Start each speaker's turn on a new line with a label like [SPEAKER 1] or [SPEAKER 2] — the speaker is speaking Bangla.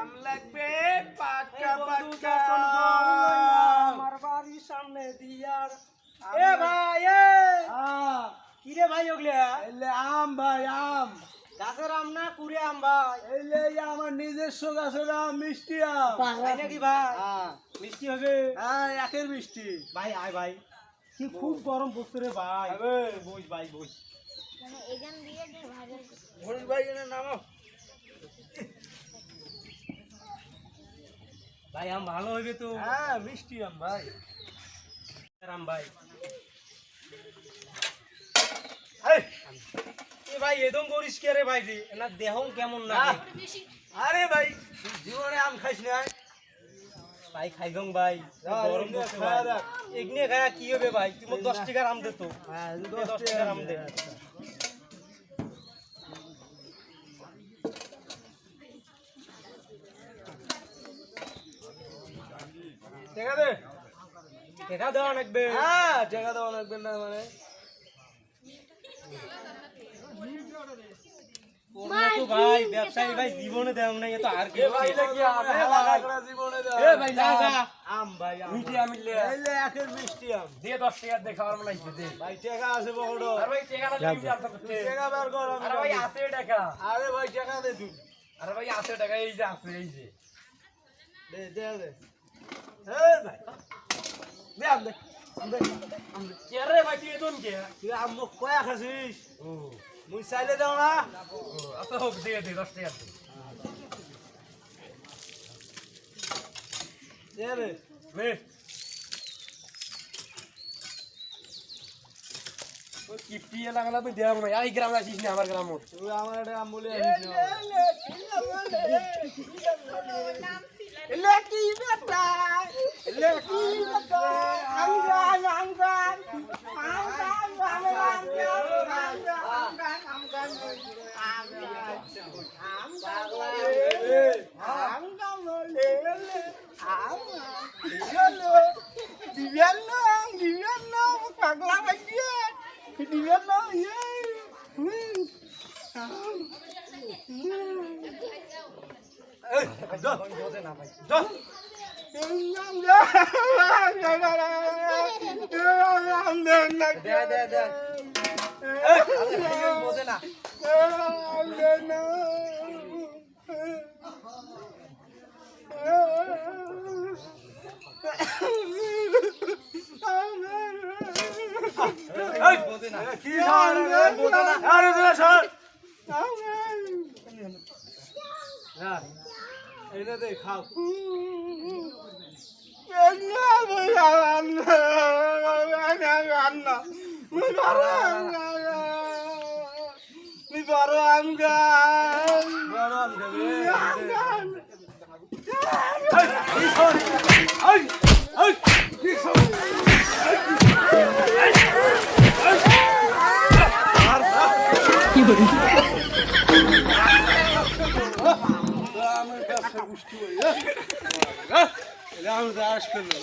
[SPEAKER 1] আম লাগবে পাকা পাকা
[SPEAKER 2] আমার বাড়ির সামনে দিয়ার এ ভাই এ কি রে ভাই ওগলা
[SPEAKER 1] এলে আম ভাই আম
[SPEAKER 2] গাছের আম না কুড়ে আম ভাই
[SPEAKER 1] এলে আমার নিজস্ব গাছের আম মিষ্টি আম
[SPEAKER 2] তাই নাকি ভাই
[SPEAKER 1] হ্যাঁ
[SPEAKER 2] মিষ্টি হবে
[SPEAKER 1] হ্যাঁ একের মিষ্টি
[SPEAKER 2] ভাই আয় ভাই কি খুব গরম পড়ছে রে ভাই বস ভাই বস
[SPEAKER 3] এখান দিয়ে যে ভাজা
[SPEAKER 1] ঘড়ি ভাই এনে নামো
[SPEAKER 2] ভাই আম ভালো হবে তো
[SPEAKER 1] হ্যাঁ মিষ্টি আম ভাই
[SPEAKER 2] আম ভাই
[SPEAKER 1] এই,
[SPEAKER 2] এ ভাই এদম করিস কে রে ভাই জি না দেহ কেমন না
[SPEAKER 1] আহ, আরে ভাই তুই জীবনে আম খাইস না
[SPEAKER 2] ভাই খাইগং ভাই গরম
[SPEAKER 1] এগুলো
[SPEAKER 2] পড়ছে
[SPEAKER 1] খায়া
[SPEAKER 2] ভাই
[SPEAKER 1] দেখ।
[SPEAKER 2] এগনে খায়া কি হবে ভাই তুমি 10 টাকার আম দে তো
[SPEAKER 1] হ্যাঁ
[SPEAKER 2] 10 টাকার আম দে
[SPEAKER 1] ঠিক আছে
[SPEAKER 2] টাকা দেওয়া লাগবে
[SPEAKER 1] হ্যাঁ টাকা দেওয়া লাগবে না মানে
[SPEAKER 2] ওরে তো ভাই ব্যবসায়ী ভাই জীবনে দেও না এ তো আর কি
[SPEAKER 1] এ ভাই লাগি আম এ ভাই জীবনে দাও
[SPEAKER 2] এ ভাই না যা আম ভাই আম
[SPEAKER 1] মিষ্টি আম লে এলে একের মিষ্টি আম
[SPEAKER 2] দে 10 টাকা দে খাওয়ার মনে হইছে দে
[SPEAKER 1] ভাই টাকা আছে বড়
[SPEAKER 2] আর ভাই টাকাটা দিবি আর তো
[SPEAKER 1] টাকা বের কর আমি
[SPEAKER 2] আরে ভাই
[SPEAKER 1] যাবো।
[SPEAKER 2] আছে টাকা
[SPEAKER 1] আরে ভাই টাকা দে তুই
[SPEAKER 2] আরে ভাই আছে টাকা এই যে আছে এই যে
[SPEAKER 1] দে দে দে এই ভাই দে আম দে আম দে আম দে
[SPEAKER 2] কে রে ভাই তুই এদন কে
[SPEAKER 1] তুই আম মুখ কয়া খাসিস
[SPEAKER 2] ও
[SPEAKER 1] মুই চাইলে দাও না
[SPEAKER 2] আচ্ছা হোক দে দে 10 টাকা দে
[SPEAKER 1] দে রে
[SPEAKER 2] নে ও কিপটি লাগালা তুই দেব না এই গ্রাম আসিস না আমার গ্রাম
[SPEAKER 1] তুই আমার একটা আম বলে আনিস না এলে কি বেটা এলে কি বেটা আমগান আমগান
[SPEAKER 2] বোঝে না ভাই দে দে দে বোঝে না এই বোঝে না
[SPEAKER 1] কি হাল রে বোঝা না আরে তোরা সর হ্যাঁ এনে দে খাও বড় আম খাবে আমার ব্যবসা গোষ্ঠী আমি দাস করলো